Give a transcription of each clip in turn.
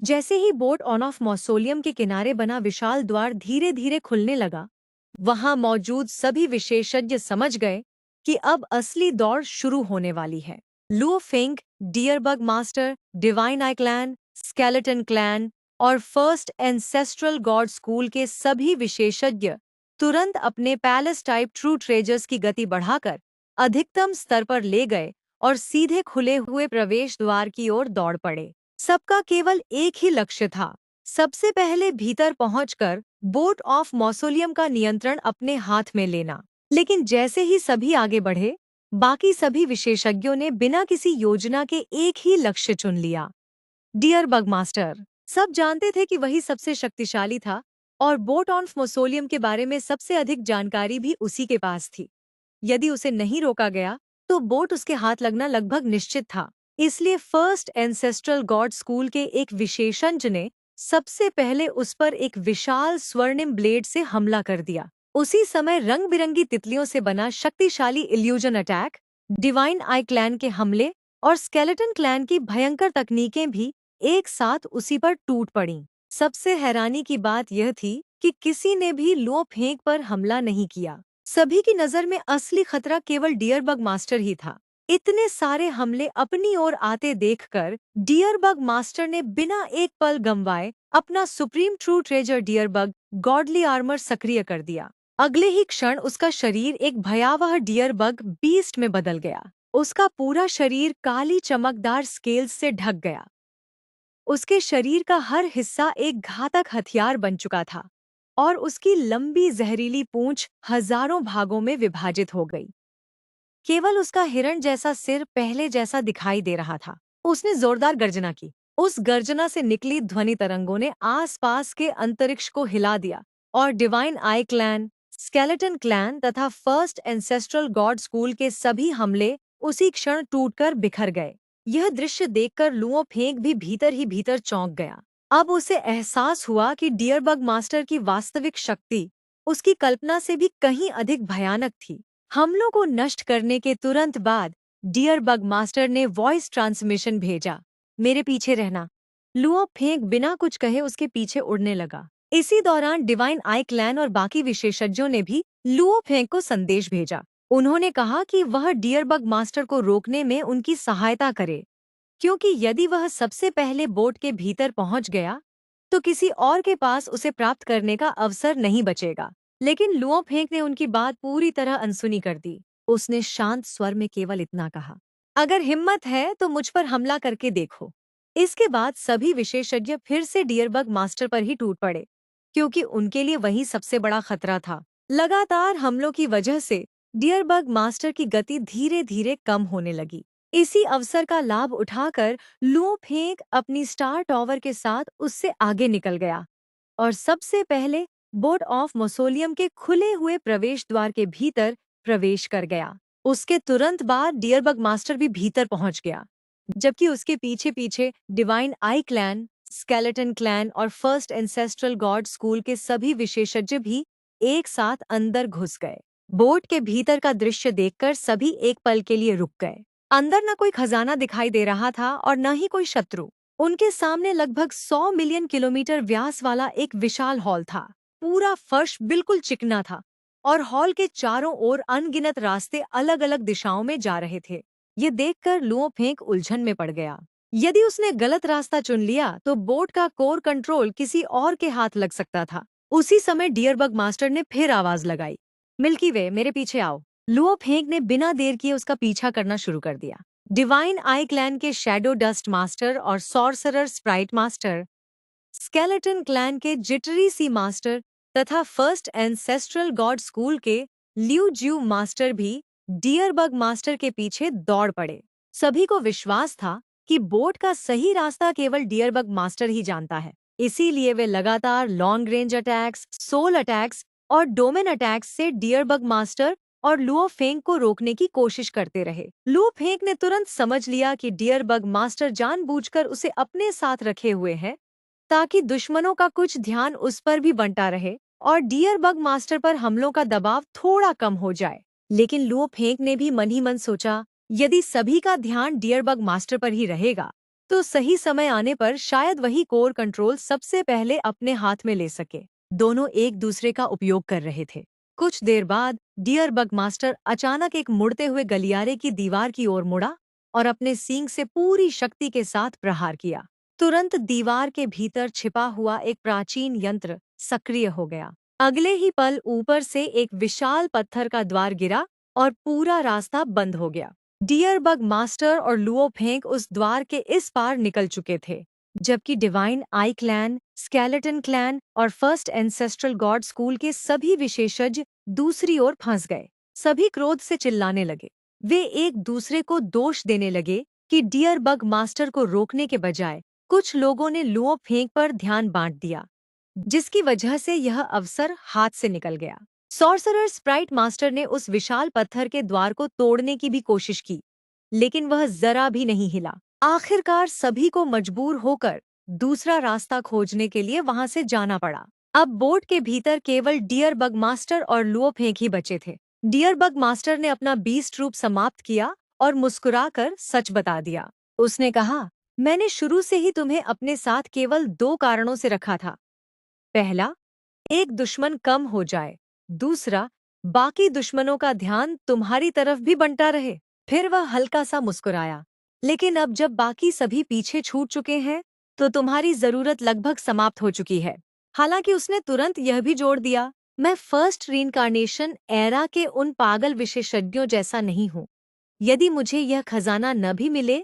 जैसे ही boat on off mausoleum के किनारे बना विशाल द्वार धीरे धीरे खुलने लगा, वहां मौजूद सभी विशेषज्ञ समझ गए कि अब असली दौड़ शुरू होने वाली है। Luo Feng, डियरबग master, divine I clan, skeleton clan और फर्स्ट एंसेस्ट्रल गॉड स्कूल के सभी विशेषज्ञ तुरंत अपने पैलेस टाइप ट्रू ट्रेजर्स की गति बढ़ाकर अधिकतम स्तर पर ले गए और सीधे खुले हुए प्रवेश द्वार की ओर दौड़ पड़े। सबका केवल एक ही लक्ष्य था, सबसे पहले भीतर पहुंचकर बोट ऑफ मौसोलियम का नियंत्रण अपने हाथ में लेना। लेकिन जैसे ही सभी आगे बढ़े, बाकी सभी विशेषज्ञों ने बिना किसी योजना के एक ही लक्ष्य चुन लिया, डियर बग मास्टर। सब जानते थे कि वही सबसे शक्तिशाली था और बोट ऑफ मौसोलियम के बारे में सबसे अधिक जानकारी भी उसी के पास थी। यदि उसे नहीं रोका गया तो बोट उसके हाथ लगना लगभग निश्चित था। इसलिए फर्स्ट एंसेस्ट्रल गॉड स्कूल के एक विशेषज्ञ ने सबसे पहले उस पर एक विशाल स्वर्णिम ब्लेड से हमला कर दिया। उसी समय रंग बिरंगी तितलियों से बना शक्तिशाली illusion attack, divine I clan के हमले और स्केलेटन क्लैन की भयंकर तकनीकें भी एक साथ उसी पर टूट पड़ीं। सबसे हैरानी की बात यह थी कि किसी ने भी लुओ फेंग पर हमला नहीं किया। सभी की नजर में असली खतरा केवल डियरबग मास्टर ही था। इतने सारे हमले अपनी ओर आते देखकर डियरबग मास्टर ने बिना एक पल गंवाए अपना सुप्रीम ट्रू ट्रेजर डियरबग गॉडली आर्मर सक्रिय कर दिया। अगले ही क्षण उसका शरीर एक भयावह डियरबग बीस्ट में बदल गया। उसका पूरा शरीर काली चमकदार स्केल्स से ढक गया। उसके शरीर का हर हिस्सा एक घातक हथियार बन चुका था और उसकी लंबी जहरीली पूंछ हजारों भागों में विभाजित हो गई। केवल उसका हिरण जैसा सिर पहले जैसा दिखाई दे रहा था। उसने जोरदार गर्जना की। उस गर्जना से निकली ध्वनि तरंगों ने आसपास के अंतरिक्ष को हिला दिया और divine I clan, skeleton clan तथा फर्स्ट एंसेस्ट्रल गॉड स्कूल के सभी हमले उसी क्षण टूटकर बिखर गए। यह दृश्य देखकर लुओ फेंग भी भीतर ही भीतर चौंक गया। अब उसे एहसास हुआ कि डियरबग मास्टर की वास्तविक शक्ति उसकी कल्पना से भी कहीं अधिक भयानक थी। हमलों को नष्ट करने के तुरंत बाद डियरबग मास्टर ने वॉइस ट्रांसमिशन भेजा, मेरे पीछे रहना। लुओ फेंग बिना कुछ कहे उसके पीछे उड़ने लगा। इसी दौरान डिवाइन आई क्लैन और बाकी विशेषज्ञों ने भी लुओ फेंग को संदेश भेजा। उन्होंने कहा कि वह डियरबग मास्टर को रोकने में उनकी सहायता करे, क्योंकि यदि वह सबसे पहले बोट के भीतर पहुंच गया तो किसी और के पास उसे प्राप्त करने का अवसर नहीं बचेगा। लेकिन लुओ फेंग ने उनकी बात पूरी तरह अनसुनी कर दी। उसने शांत स्वर में केवल इतना कहा, अगर हिम्मत है तो मुझ पर हमला करके देखो। इसके बाद सभी विशेषज्ञ फिर से डियरबग मास्टर पर ही टूट पड़े, क्योंकि उनके लिए वही सबसे बड़ा खतरा था। लगातार हमलों की वजह से डियरबग मास्टर की गति धीरे धीरे कम होने लगी। इसी अवसर का लाभ उठाकर लुओ फेंग अपनी स्टार टॉवर के साथ उससे आगे निकल गया और सबसे पहले बोट ऑफ मौसोलियम के खुले हुए प्रवेश द्वार के भीतर प्रवेश कर गया। उसके तुरंत बाद डियरबग मास्टर भी भीतर पहुंच गया, जबकि उसके पीछे पीछे divine I clan, skeleton clan और फर्स्ट एंसेस्ट्रल गॉड स्कूल के सभी विशेषज्ञ भी एक साथ अंदर घुस गए। बोट के भीतर का दृश्य देखकर सभी एक पल के लिए रुक गए। अंदर न कोई खजाना दिखाई दे रहा था और न ही कोई शत्रु। उनके सामने लगभग 100 मिलियन किलोमीटर व्यास वाला एक विशाल हॉल था। पूरा फर्श बिल्कुल चिकना था और हॉल के चारों ओर अनगिनत रास्ते अलग अलग दिशाओं में जा रहे थे। ये देखकर लुओ फेंग उलझन में पड़ गया। यदि उसने गलत रास्ता चुन लिया तो बोट का कोर कंट्रोल किसी और के हाथ लग सकता था। उसी समय डियरबग मास्टर ने फिर आवाज लगाई, मिल्की वे, मेरे पीछे आओ। लुओ फेंग ने बिना देर किए उसका पीछा करना शुरू कर दिया। डिवाइन आई क्लैन के शैडो डस्ट मास्टर और sorcerer sprite master, skeleton clan के जिटरी सी मास्टर तथा फर्स्ट एंसेस्ट्रल गॉड स्कूल के ल्यू ज्यू मास्टर भी डियरबग मास्टर के पीछे दौड़ पड़े। सभी को विश्वास था कि बोट का सही रास्ता केवल डियरबग मास्टर ही जानता है। इसीलिए वे लगातार long range attacks, soul attacks और डोमेन अटैक्स से डियरबग मास्टर और लुओ फेंग को रोकने की कोशिश करते रहे। लुओ फेंग ने तुरंत समझ लिया कि डियरबग मास्टर जानबूझकर उसे अपने साथ रखे हुए हैं, ताकि दुश्मनों का कुछ ध्यान उस पर भी बंटा रहे और डियरबग मास्टर पर हमलों का दबाव थोड़ा कम हो जाए। लेकिन लुओ फेंग ने भी मन ही मन सोचा, यदि सभी का ध्यान डियरबग मास्टर पर ही रहेगा तो सही समय आने पर शायद वही कोर कंट्रोल सबसे पहले अपने हाथ में ले सके। दोनों एक दूसरे का उपयोग कर रहे थे। कुछ देर बाद डियर बग मास्टर अचानक एक मुड़ते हुए गलियारे की दीवार की ओर मुड़ा और अपने सींग से पूरी शक्ति के साथ प्रहार किया। तुरंत दीवार के भीतर छिपा हुआ एक प्राचीन यंत्र सक्रिय हो गया। अगले ही पल ऊपर से एक विशाल पत्थर का द्वार गिरा और पूरा रास्ता बंद हो गया। डियर बग मास्टर और लुओ फेंग उस द्वार के इस पार निकल चुके थे, जबकि divine I clan, skeleton clan और फर्स्ट एंसेस्ट्रल गॉड स्कूल के सभी विशेषज्ञ दूसरी ओर फंस गए। सभी क्रोध से चिल्लाने लगे। वे एक दूसरे को दोष देने लगे कि डियर बग मास्टर को रोकने के बजाय कुछ लोगों ने लुओ फेंग पर ध्यान बांट दिया, जिसकी वजह से यह अवसर हाथ से निकल गया। सॉर्सरर स्प्राइट मास्टर ने उस विशाल पत्थर के द्वार को तोड़ने की भी कोशिश की, लेकिन वह जरा भी नहीं हिला। आखिरकार सभी को मजबूर होकर दूसरा रास्ता खोजने के लिए वहां से जाना पड़ा। अब बोट के भीतर केवल डियर बग मास्टर और लुओ फेंक ही बचे थे। डियर बग मास्टर ने अपना बीस्ट रूप समाप्त किया और मुस्कुराकर सच बता दिया। उसने कहा, मैंने शुरू से ही तुम्हें अपने साथ केवल 2 कारणों से रखा था। पहला, एक दुश्मन कम हो जाए। दूसरा, बाकी दुश्मनों का ध्यान तुम्हारी तरफ भी बंटा रहे। फिर वह हल्का सा मुस्कुराया। लेकिन अब जब बाकी सभी पीछे छूट चुके हैं, तो तुम्हारी जरूरत लगभग समाप्त हो चुकी है। हालांकि उसने तुरंत यह भी जोड़ दिया, मैं फर्स्ट रीइंकार्नेशन एरा के उन पागल विशेषज्ञों जैसा नहीं हूँ। यदि मुझे यह खजाना न भी मिले,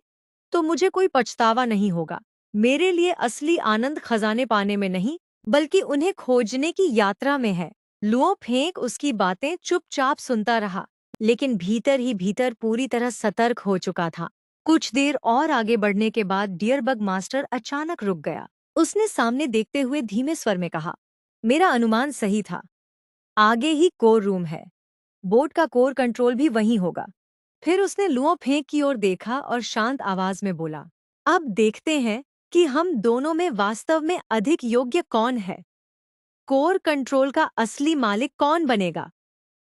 तो मुझे कोई पछतावा नहीं होगा। मेरे लिए असली आनंद खजाने पाने में नहीं, बल्कि उन्हें खोजने की यात्रा में है। लुओ फेंक उसकी बातें चुपचाप सुनता रहा, लेकिन भीतर ही भीतर पूरी तरह सतर्क हो चुका था। कुछ देर और आगे बढ़ने के बाद डियरबग मास्टर अचानक रुक गया। उसने सामने देखते हुए धीमे स्वर में कहा, मेरा अनुमान सही था। आगे ही कोर रूम है। बोट का कोर कंट्रोल भी वहीं होगा। फिर उसने लुओ फेंक की ओर देखा और शांत आवाज में बोला, अब देखते हैं कि हम दोनों में वास्तव में अधिक योग्य कौन है। कोर कंट्रोल का असली मालिक कौन बनेगा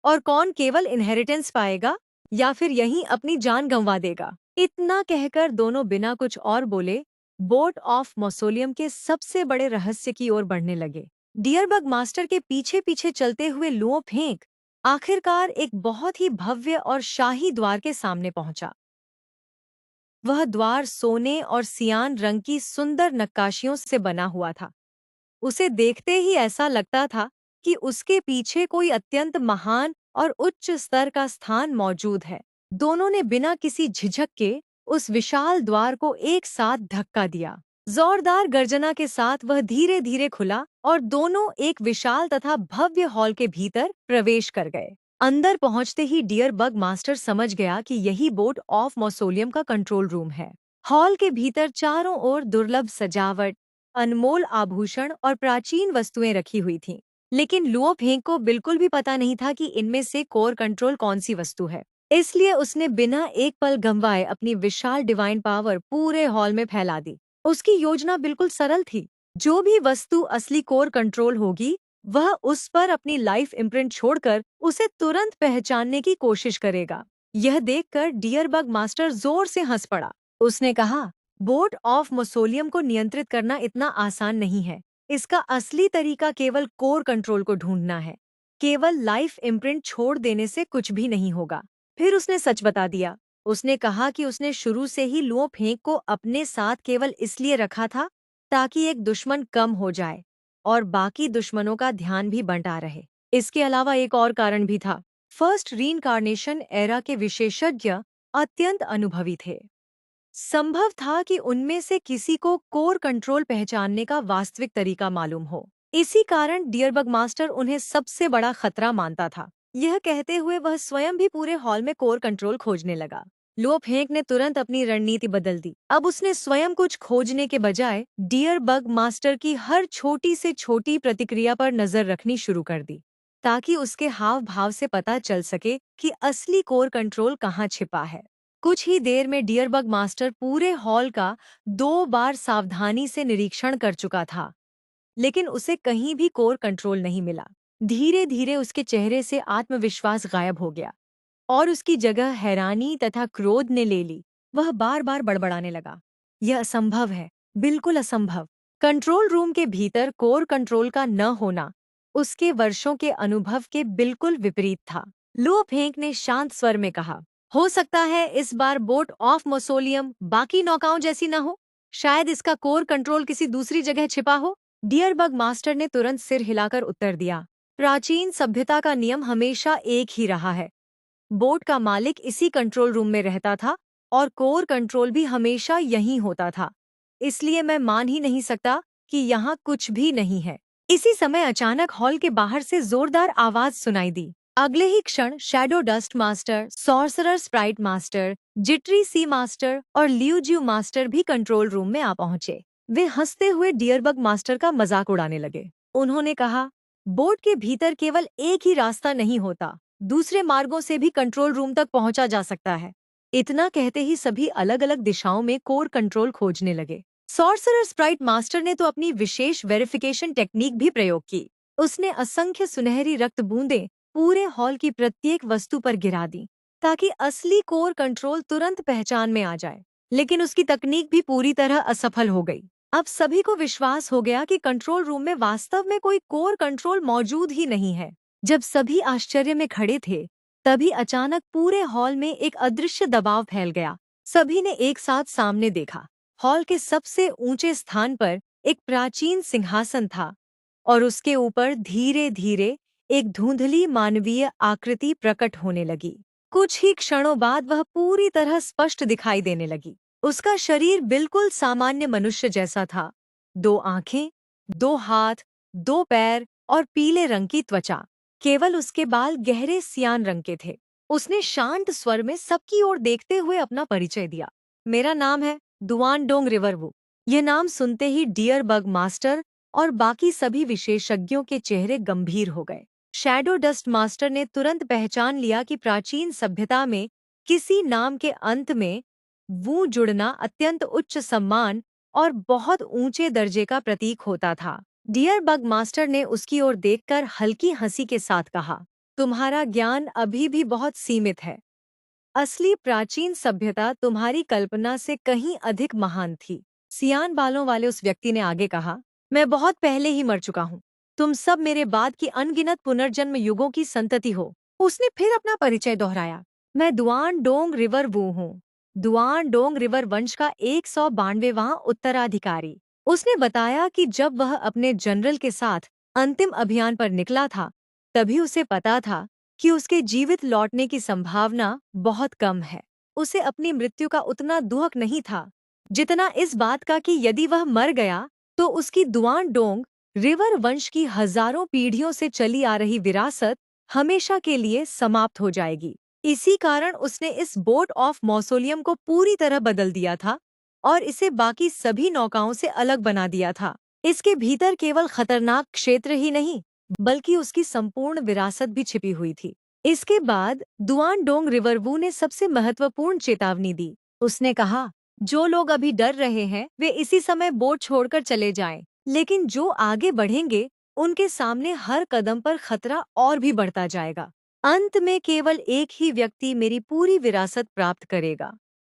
और कौन केवल इनहेरिटेंस पाएगा या फिर यहीं अपनी जान गंवा देगा। इतना कहकर दोनों बिना कुछ और बोले बोट ऑफ मौसोलियम के सबसे बड़े रहस्य की ओर बढ़ने लगे। डियरबग मास्टर के पीछे पीछे चलते हुए लुओ फेंक आखिरकार एक बहुत ही भव्य और शाही द्वार के सामने पहुंचा। वह द्वार सोने और सियान रंग की सुंदर नक्काशियों से बना हुआ था। उसे देखते ही ऐसा लगता था कि उसके पीछे कोई अत्यंत महान और उच्च स्तर का स्थान मौजूद है। दोनों ने बिना किसी झिझक के उस विशाल द्वार को एक साथ धक्का दिया। जोरदार गर्जना के साथ वह धीरे धीरे खुला और दोनों एक विशाल तथा भव्य हॉल के भीतर प्रवेश कर गए। अंदर पहुंचते ही डियरबग मास्टर समझ गया कि यही बोट ऑफ मौसोलियम का कंट्रोल रूम है। हॉल के भीतर चारों ओर दुर्लभ सजावट, अनमोल आभूषण और प्राचीन वस्तुएं रखी हुई थीं। लेकिन लुओ फेंग को बिल्कुल भी पता नहीं था कि इनमें से कोर कंट्रोल कौन सी वस्तु है। इसलिए उसने बिना एक पल गंवाए अपनी विशाल डिवाइन पावर पूरे हॉल में फैला दी। उसकी योजना बिल्कुल सरल थी। जो भी वस्तु असली कोर कंट्रोल होगी, वह उस पर अपनी लाइफ इम्प्रिंट छोड़कर उसे तुरंत पहचानने की कोशिश करेगा। यह देखकर डियरबग मास्टर जोर से हंस पड़ा। उसने कहा, बोट ऑफ मौसोलियम को नियंत्रित करना इतना आसान नहीं है। इसका असली तरीका केवल कोर कंट्रोल को ढूंढना है। केवल लाइफ इम्प्रिंट छोड़ देने से कुछ भी नहीं होगा। फिर उसने सच बता दिया। उसने कहा कि उसने शुरू से ही लुओ फेंक को अपने साथ केवल इसलिए रखा था ताकि एक दुश्मन कम हो जाए और बाकी दुश्मनों का ध्यान भी बंटा रहे। इसके अलावा एक और कारण भी था। फर्स्ट रीइंकार्नेशन एरा के विशेषज्ञ अत्यंत अनुभवी थे। संभव था कि उनमें से किसी को कोर कंट्रोल पहचानने का वास्तविक तरीका मालूम हो। इसी कारण डियरबग मास्टर उन्हें सबसे बड़ा खतरा मानता था। यह कहते हुए वह स्वयं भी पूरे हॉल में कोर कंट्रोल खोजने लगा। लुओ फेंक ने तुरंत अपनी रणनीति बदल दी। अब उसने स्वयं कुछ खोजने के बजाय डियरबग मास्टर की हर छोटी से छोटी प्रतिक्रिया पर नजर रखनी शुरू कर दी, ताकि उसके हाव भाव से पता चल सके कि असली कोर कंट्रोल कहाँ छिपा है। कुछ ही देर में डियरबग मास्टर पूरे हॉल का 2 बार सावधानी से निरीक्षण कर चुका था, लेकिन उसे कहीं भी कोर कंट्रोल नहीं मिला। धीरे धीरे उसके चेहरे से आत्मविश्वास गायब हो गया और उसकी जगह हैरानी तथा क्रोध ने ले ली। वह बार बार बड़बड़ाने लगा, यह असंभव है, बिल्कुल असंभव। कंट्रोल रूम के भीतर कोर कंट्रोल का न होना उसके वर्षों के अनुभव के बिल्कुल विपरीत था। लुओ फेंग ने शांत स्वर में कहा, हो सकता है इस बार बोट ऑफ मोसोलियम बाकी नौकाओं जैसी न हो। शायद इसका कोर कंट्रोल किसी दूसरी जगह छिपा हो। डियरबग मास्टर ने तुरंत सिर हिलाकर उत्तर दिया, प्राचीन सभ्यता का नियम हमेशा एक ही रहा है। बोट का मालिक इसी कंट्रोल रूम में रहता था और कोर कंट्रोल भी हमेशा यहीं होता था। इसलिए मैं मान ही नहीं सकता कि यहाँ कुछ भी नहीं है। इसी समय अचानक हॉल के बाहर से जोरदार आवाज सुनाई दी। अगले ही क्षण shadow dust master, sorcerer sprite master, जिट्री सी मास्टर और लियूज्यू मास्टर भी कंट्रोल रूम में आ पहुंचे। वे हंसते हुए डियरबग मास्टर का मजाक उड़ाने लगे। उन्होंने कहा, बोट के भीतर केवल एक ही रास्ता नहीं होता, दूसरे मार्गों से भी कंट्रोल रूम तक पहुंचा जा सकता है। इतना कहते ही सभी अलग अलग दिशाओं में कोर कंट्रोल खोजने लगे। सॉर्सरर स्प्राइट मास्टर ने तो अपनी विशेष वेरिफिकेशन टेक्निक भी प्रयोग की। उसने असंख्य सुनहरी रक्त बूंदें पूरे हॉल की प्रत्येक वस्तु पर गिरा दी ताकि असली कोर कंट्रोल तुरंत पहचान में आ जाए। लेकिन उसकी तकनीक भी पूरी तरह असफल हो गई। अब सभी को विश्वास हो गया कि कंट्रोल रूम में वास्तव में कोई कोर कंट्रोल मौजूद ही नहीं है। जब सभी आश्चर्य में खड़े थे, तभी अचानक पूरे हॉल में एक अदृश्य दबाव फैल गया। सभी ने एक साथ सामने देखा। हॉल के सबसे ऊंचे स्थान पर एक प्राचीन सिंहासन था और उसके ऊपर धीरे धीरे एक धुंधली मानवीय आकृति प्रकट होने लगी। कुछ ही क्षणों बाद वह पूरी तरह स्पष्ट दिखाई देने लगी। उसका शरीर बिल्कुल सामान्य मनुष्य जैसा था। 2 आंखें, 2 हाथ, 2 पैर और पीले रंग की त्वचा। केवल उसके बाल गहरे सियान रंग के थे। उसने शांत स्वर में सबकी ओर देखते हुए अपना परिचय दिया। मेरा नाम है दुआनडोंग रिवरवू। यह नाम सुनते ही डियरबग मास्टर और बाकी सभी विशेषज्ञों के चेहरे गंभीर हो गए। शैडो डस्ट मास्टर ने तुरंत पहचान लिया कि प्राचीन सभ्यता में किसी नाम के अंत में वू जुड़ना अत्यंत उच्च सम्मान और बहुत ऊंचे दर्जे का प्रतीक होता था। डियरबग मास्टर ने उसकी ओर देखकर हल्की हंसी के साथ कहा, तुम्हारा ज्ञान अभी भी बहुत सीमित है। असली प्राचीन सभ्यता तुम्हारी कल्पना से कहीं अधिक महान थी। सियान बालों वाले उस व्यक्ति ने आगे कहा, मैं बहुत पहले ही मर चुका हूँ। तुम सब मेरे बाद की अनगिनत पुनर्जन्म युगों की संतति हो। उसने फिर अपना परिचय दोहराया, मैं दुआन डोंग रिवर वू हूँ, दुआन डोंग रिवर वंश का 192वां उत्तराधिकारी। उसने बताया कि जब वह अपने जनरल के साथ अंतिम अभियान पर निकला था, तभी उसे पता था कि उसके जीवित लौटने की संभावना बहुत कम है। उसे अपनी मृत्यु का उतना दुख नहीं था जितना इस बात का कि यदि वह मर गया तो उसकी दुआन डोंग रिवर वंश की हजारों पीढ़ियों से चली आ रही विरासत हमेशा के लिए समाप्त हो जाएगी। इसी कारण उसने इस बोट ऑफ मौसोलियम को पूरी तरह बदल दिया था और इसे बाकी सभी नौकाओं से अलग बना दिया था। इसके भीतर केवल खतरनाक क्षेत्र ही नहीं बल्कि उसकी संपूर्ण विरासत भी छिपी हुई थी। इसके बाद दुआन डोंग रिवरवू ने सबसे महत्वपूर्ण चेतावनी दी। उसने कहा, जो लोग अभी डर रहे हैं वे इसी समय बोट छोड़कर चले जाएं, लेकिन जो आगे बढ़ेंगे उनके सामने हर कदम पर खतरा और भी बढ़ता जाएगा। अंत में केवल एक ही व्यक्ति मेरी पूरी विरासत प्राप्त करेगा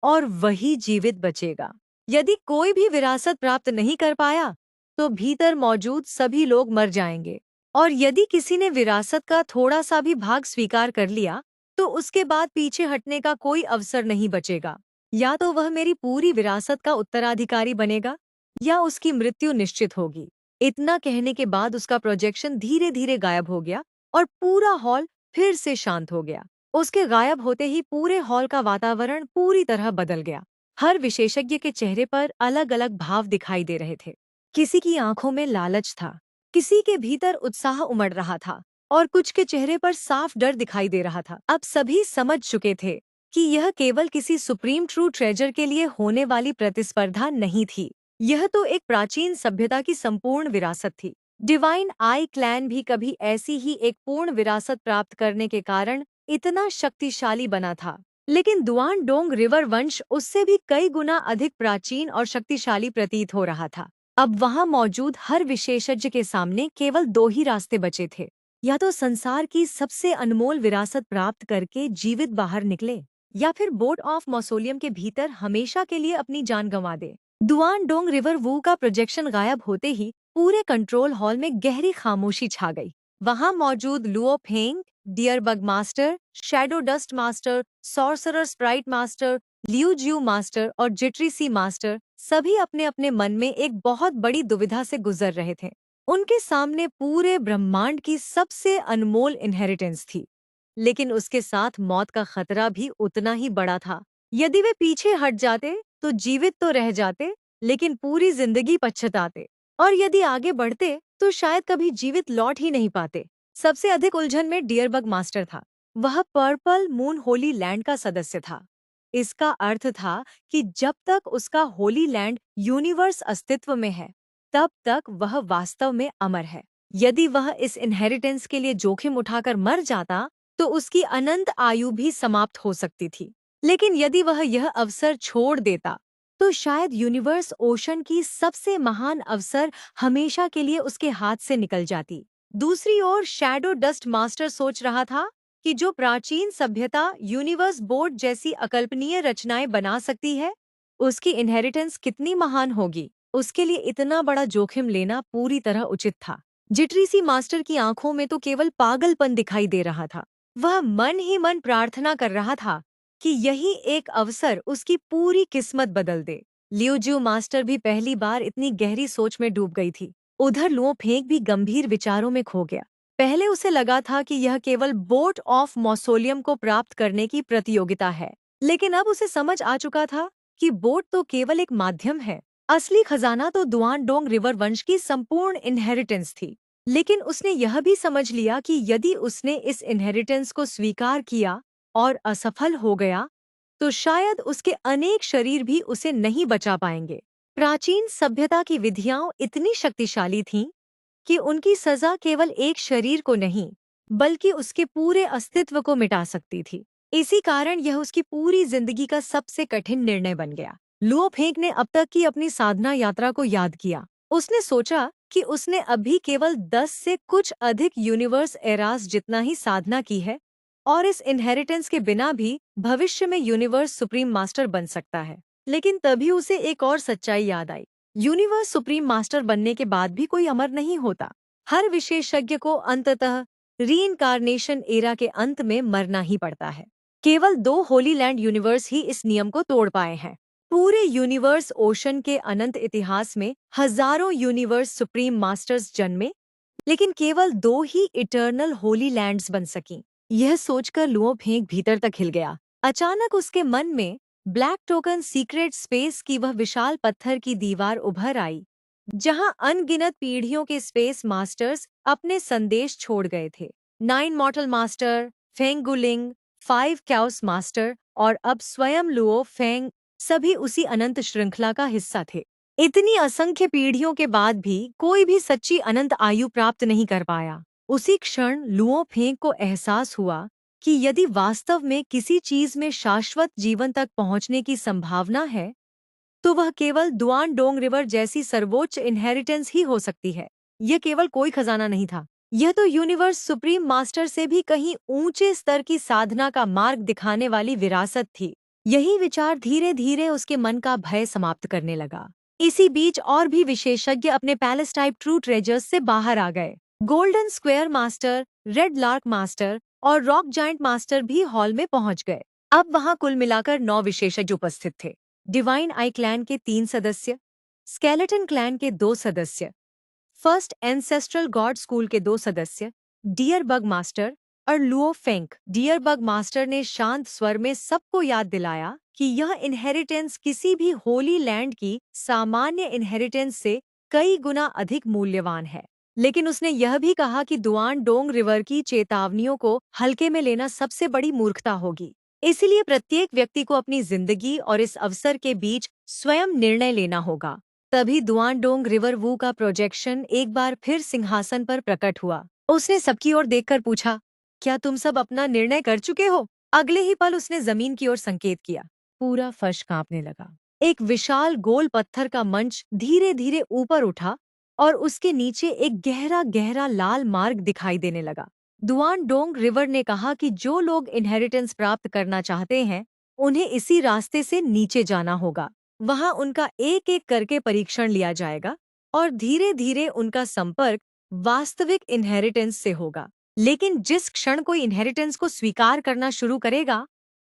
और वही जीवित बचेगा। यदि कोई भी विरासत प्राप्त नहीं कर पाया तो भीतर मौजूद सभी लोग मर जाएंगे, और यदि किसी ने विरासत का थोड़ा सा भी भाग स्वीकार कर लिया तो उसके बाद पीछे हटने का कोई अवसर नहीं बचेगा। या तो वह मेरी पूरी विरासत का उत्तराधिकारी बनेगा या उसकी मृत्यु निश्चित होगी। इतना कहने के बाद उसका प्रोजेक्शन धीरे धीरे गायब हो गया और पूरा हॉल फिर से शांत हो गया। उसके गायब होते ही पूरे हॉल का वातावरण पूरी तरह बदल गया। हर विशेषज्ञ के चेहरे पर अलग अलग भाव दिखाई दे रहे थे। किसी की आंखों में लालच था, किसी के भीतर उत्साह उमड़ रहा था और कुछ के चेहरे पर साफ डर दिखाई दे रहा था। अब सभी समझ चुके थे कि यह केवल किसी सुप्रीम ट्रू ट्रेजर के लिए होने वाली प्रतिस्पर्धा नहीं थी, यह तो एक प्राचीन सभ्यता की संपूर्ण विरासत थी। डिवाइन आई क्लैन भी कभी ऐसी ही एक पूर्ण विरासत प्राप्त करने के कारण इतना शक्तिशाली बना था, लेकिन दुआन डोंग रिवर वंश उससे भी कई गुना अधिक प्राचीन और शक्तिशाली प्रतीत हो रहा था। अब वहां मौजूद हर विशेषज्ञ के सामने केवल 2 ही रास्ते बचे थे, या तो संसार की सबसे अनमोल विरासत प्राप्त करके जीवित बाहर निकले या फिर बोट ऑफ मौसोलियम के भीतर हमेशा के लिए अपनी जान गंवा दे। दुआनडोंग रिवर वू का प्रोजेक्शन गायब होते ही पूरे कंट्रोल हॉल में गहरी खामोशी छा गई। वहां मौजूद Luo Feng, dear bug master, shadow dust master, sorcerer sprite master, Liu Ju master और जिटरी सी मास्टर सभी अपने अपने मन में एक बहुत बड़ी दुविधा से गुजर रहे थे। उनके सामने पूरे ब्रह्मांड की सबसे अनमोल इनहेरिटेंस थी, लेकिन उसके साथ मौत का खतरा भी उतना ही बड़ा था। यदि वे पीछे हट जाते तो जीवित तो रह जाते, लेकिन पूरी जिंदगी पछताते, और यदि आगे बढ़ते तो शायद कभी जीवित लौट ही नहीं पाते। सबसे अधिक उलझन में डियरबग मास्टर था। वह पर्पल मून होली लैंड का सदस्य था। इसका अर्थ था कि जब तक उसका होली लैंड यूनिवर्स अस्तित्व में है, तब तक वह वास्तव में अमर है। यदि वह इस इनहेरिटेंस के लिए जोखिम उठाकर मर जाता तो उसकी अनंत आयु भी समाप्त हो सकती थी। लेकिन यदि वह यह अवसर छोड़ देता तो शायद यूनिवर्स ओशन की सबसे महान अवसर हमेशा के लिए उसके हाथ से निकल जाती। दूसरी ओर शैडो डस्ट मास्टर सोच रहा था कि जो प्राचीन सभ्यता यूनिवर्स बोर्ड जैसी अकल्पनीय रचनाएं बना सकती है, उसकी इनहेरिटेंस कितनी महान होगी। उसके लिए इतना बड़ा जोखिम लेना पूरी तरह उचित था। जिटरी सी मास्टर की आंखों में तो केवल पागलपन दिखाई दे रहा था। वह मन ही मन प्रार्थना कर रहा था कि यही एक अवसर उसकी पूरी किस्मत बदल दे। लियूज्यू मास्टर भी पहली बार इतनी गहरी सोच में डूब गई थी। उधर लुओ फेंग भी गंभीर विचारों में खो गया। पहले उसे लगा था कि यह केवल बोट ऑफ मौसोलियम को प्राप्त करने की प्रतियोगिता है, लेकिन अब उसे समझ आ चुका था कि बोट तो केवल एक माध्यम है। असली खजाना तो दुआनडोंग रिवर वंश की संपूर्ण इनहेरिटेंस थी। लेकिन उसने यह भी समझ लिया कि यदि उसने इस इनहेरिटेंस को स्वीकार किया और असफल हो गया, तो शायद उसके अनेक शरीर भी उसे नहीं बचा पाएंगे। प्राचीन सभ्यता की विधियां इतनी शक्तिशाली थीं कि उनकी सजा केवल एक शरीर को नहीं, बल्कि उसके पूरे अस्तित्व को मिटा सकती थी। इसी कारण यह उसकी पूरी जिंदगी का सबसे कठिन निर्णय बन गया। लुओ फेंग ने अब तक की अपनी साधना यात्रा को याद किया। उसने सोचा कि उसने अभी केवल 10 से कुछ अधिक यूनिवर्स एरास जितना ही साधना की है, और इस इनहेरिटेंस के बिना भी भविष्य में यूनिवर्स सुप्रीम मास्टर बन सकता है। लेकिन तभी उसे एक और सच्चाई याद आई। यूनिवर्स सुप्रीम मास्टर बनने के बाद भी कोई अमर नहीं होता। हर विशेषज्ञ को अंततः रीइंकार्नेशन एरा के अंत में मरना ही पड़ता है। केवल 2 होली लैंड यूनिवर्स ही इस नियम को तोड़ पाए हैं। पूरे यूनिवर्स ओशन के अनंत इतिहास में हजारों यूनिवर्स सुप्रीम मास्टर्स जन्मे, लेकिन केवल 2 ही इटर्नल होली लैंड्स बन सकीं। यह सोचकर लुओ फेंग भीतर तक हिल गया। अचानक उसके मन में ब्लैक टोकन सीक्रेट स्पेस की वह विशाल पत्थर की दीवार उभर आई, जहां अनगिनत पीढ़ियों के स्पेस मास्टर्स अपने संदेश छोड़ गए थे। 9 mortal master, Feng Guling, 5 chaos master और अब स्वयं लुओ फेंग सभी उसी अनंत श्रृंखला का हिस्सा थे। इतनी असंख्य पीढ़ियों के बाद भी कोई भी सच्ची अनंत आयु प्राप्त नहीं कर पाया। उसी क्षण लुओ फेंग को एहसास हुआ कि यदि वास्तव में किसी चीज में शाश्वत जीवन तक पहुंचने की संभावना है, तो वह केवल दुआनडोंग रिवर जैसी सर्वोच्च इनहेरिटेंस ही हो सकती है। यह केवल कोई खजाना नहीं था, यह तो यूनिवर्स सुप्रीम मास्टर से भी कहीं ऊंचे स्तर की साधना का मार्ग दिखाने वाली विरासत थी। यही विचार धीरे धीरे उसके मन का भय समाप्त करने लगा। इसी बीच और भी विशेषज्ञ अपने पैलेस टाइप ट्रू ट्रेजर्स से बाहर आ गए। Golden square master, red lark master और रॉक जायंट मास्टर भी हॉल में पहुंच गए। अब वहां कुल मिलाकर 9 विशेषज्ञ उपस्थित थे। डिवाइन आई क्लैन के 3 सदस्य, स्केलेटन क्लैन के 2 सदस्य, फर्स्ट एंसेस्ट्रल गॉड स्कूल के 2 सदस्य, डियर बग मास्टर और Luo Feng. Dear bug master ने शांत स्वर में सबको याद दिलाया कि यह इनहेरिटेंस किसी भी होली लैंड की सामान्य इनहेरिटेंस से कई गुना अधिक मूल्यवान है। लेकिन उसने यह भी कहा कि दुआनडोंग रिवर की चेतावनियों को हल्के में लेना सबसे बड़ी मूर्खता होगी। इसलिए प्रत्येक व्यक्ति को अपनी जिंदगी और इस अवसर के बीच स्वयं निर्णय लेना होगा। तभी दुआनडोंग रिवर वू का प्रोजेक्शन एक बार फिर सिंहासन पर प्रकट हुआ। उसने सबकी ओर देखकर पूछा, क्या तुम सब अपना निर्णय कर चुके हो? अगले ही पल उसने जमीन की ओर संकेत किया। पूरा फर्श कांपने लगा। एक विशाल गोल पत्थर का मंच धीरे धीरे ऊपर उठा और उसके नीचे एक गहरा गहरा लाल मार्ग दिखाई देने लगा। दुआनडोंग रिवर ने कहा कि जो लोग इनहेरिटेंस प्राप्त करना चाहते हैं, उन्हें इसी रास्ते से नीचे जाना होगा। वहां उनका एक एक करके परीक्षण लिया जाएगा और धीरे धीरे उनका संपर्क वास्तविक इनहेरिटेंस से होगा। लेकिन जिस क्षण कोई इनहेरिटेंस को स्वीकार करना शुरू करेगा,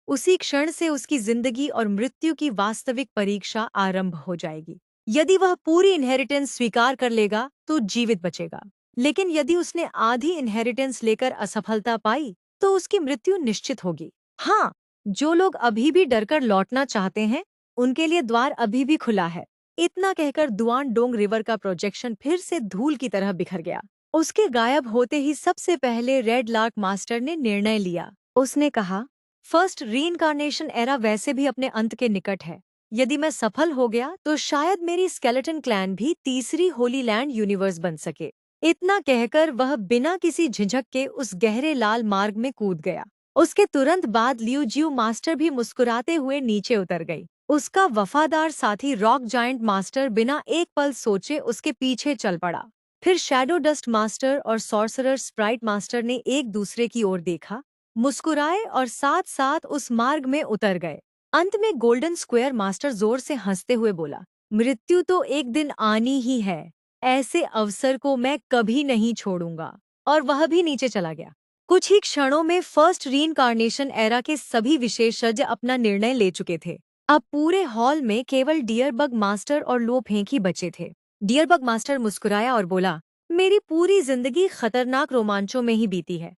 उसी क्षण से उसकी जिंदगी और मृत्यु की वास्तविक परीक्षा आरंभ हो जाएगी। यदि वह पूरी इनहेरिटेंस स्वीकार कर लेगा तो जीवित बचेगा, लेकिन यदि उसने आधी इनहेरिटेंस लेकर असफलता पाई तो उसकी मृत्यु निश्चित होगी। हाँ, जो लोग अभी भी डरकर लौटना चाहते हैं, उनके लिए द्वार अभी भी खुला है। इतना कहकर दुआन डोंग रिवर का प्रोजेक्शन फिर से धूल की तरह बिखर गया। उसके गायब होते ही सबसे पहले रेड लार्क मास्टर ने निर्णय लिया। उसने कहा, फर्स्ट रीइंकार्नेशन एरा वैसे भी अपने अंत के निकट है। यदि मैं सफल हो गया तो शायद मेरी स्केलेटन क्लैन भी तीसरी होली लैंड यूनिवर्स बन सके। इतना कहकर वह बिना किसी झिझक के उस गहरे लाल मार्ग में कूद गया। उसके तुरंत बाद लियू जियो मास्टर भी मुस्कुराते हुए नीचे उतर गई। उसका वफादार साथी रॉक जायंट मास्टर बिना एक पल सोचे उसके पीछे चल पड़ा। फिर शैडो डस्ट मास्टर और सॉर्सरर स्प्राइट मास्टर ने एक दूसरे की ओर देखा, मुस्कुराए और साथ साथ उस मार्ग में उतर गए। अंत में गोल्डन स्क्वायर मास्टर जोर से हंसते हुए बोला, मृत्यु तो एक दिन आनी ही है, ऐसे अवसर को मैं कभी नहीं छोड़ूंगा। और वह भी नीचे चला गया। कुछ ही क्षणों में फर्स्ट रीइंकार्नेशन एरा के सभी विशेषज्ञ अपना निर्णय ले चुके थे। अब पूरे हॉल में केवल डियरबग मास्टर और लो फेंक ही बचे थे। डियरबग मास्टर मुस्कुराया और बोला, मेरी पूरी जिंदगी खतरनाक रोमांचों में ही बीती है।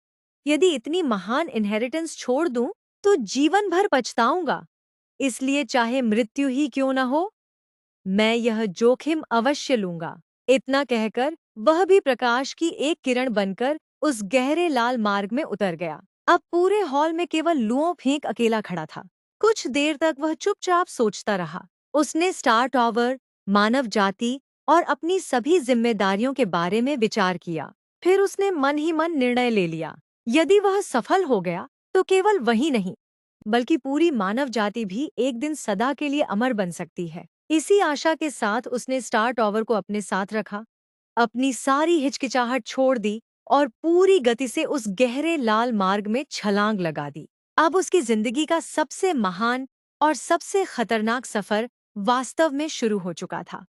यदि इतनी महान इनहेरिटेंस छोड़ दूं तो जीवन भर पछताऊंगा। इसलिए चाहे मृत्यु ही क्यों न हो, मैं यह जोखिम अवश्य लूंगा। इतना कहकर वह भी प्रकाश की एक किरण बनकर उस गहरे लाल मार्ग में उतर गया। अब पूरे हॉल में केवल लुओ फेंक अकेला खड़ा था। कुछ देर तक वह चुपचाप सोचता रहा। उसने स्टार टॉवर, मानव जाति और अपनी सभी जिम्मेदारियों के बारे में विचार किया। फिर उसने मन ही मन निर्णय ले लिया, यदि वह सफल हो गया तो केवल वही नहीं, बल्कि पूरी मानव जाति भी एक दिन सदा के लिए अमर बन सकती है। इसी आशा के साथ उसने स्टार टॉवर को अपने साथ रखा, अपनी सारी हिचकिचाहट छोड़ दी और पूरी गति से उस गहरे लाल मार्ग में छलांग लगा दी। अब उसकी जिंदगी का सबसे महान और सबसे खतरनाक सफर वास्तव में शुरू हो चुका था।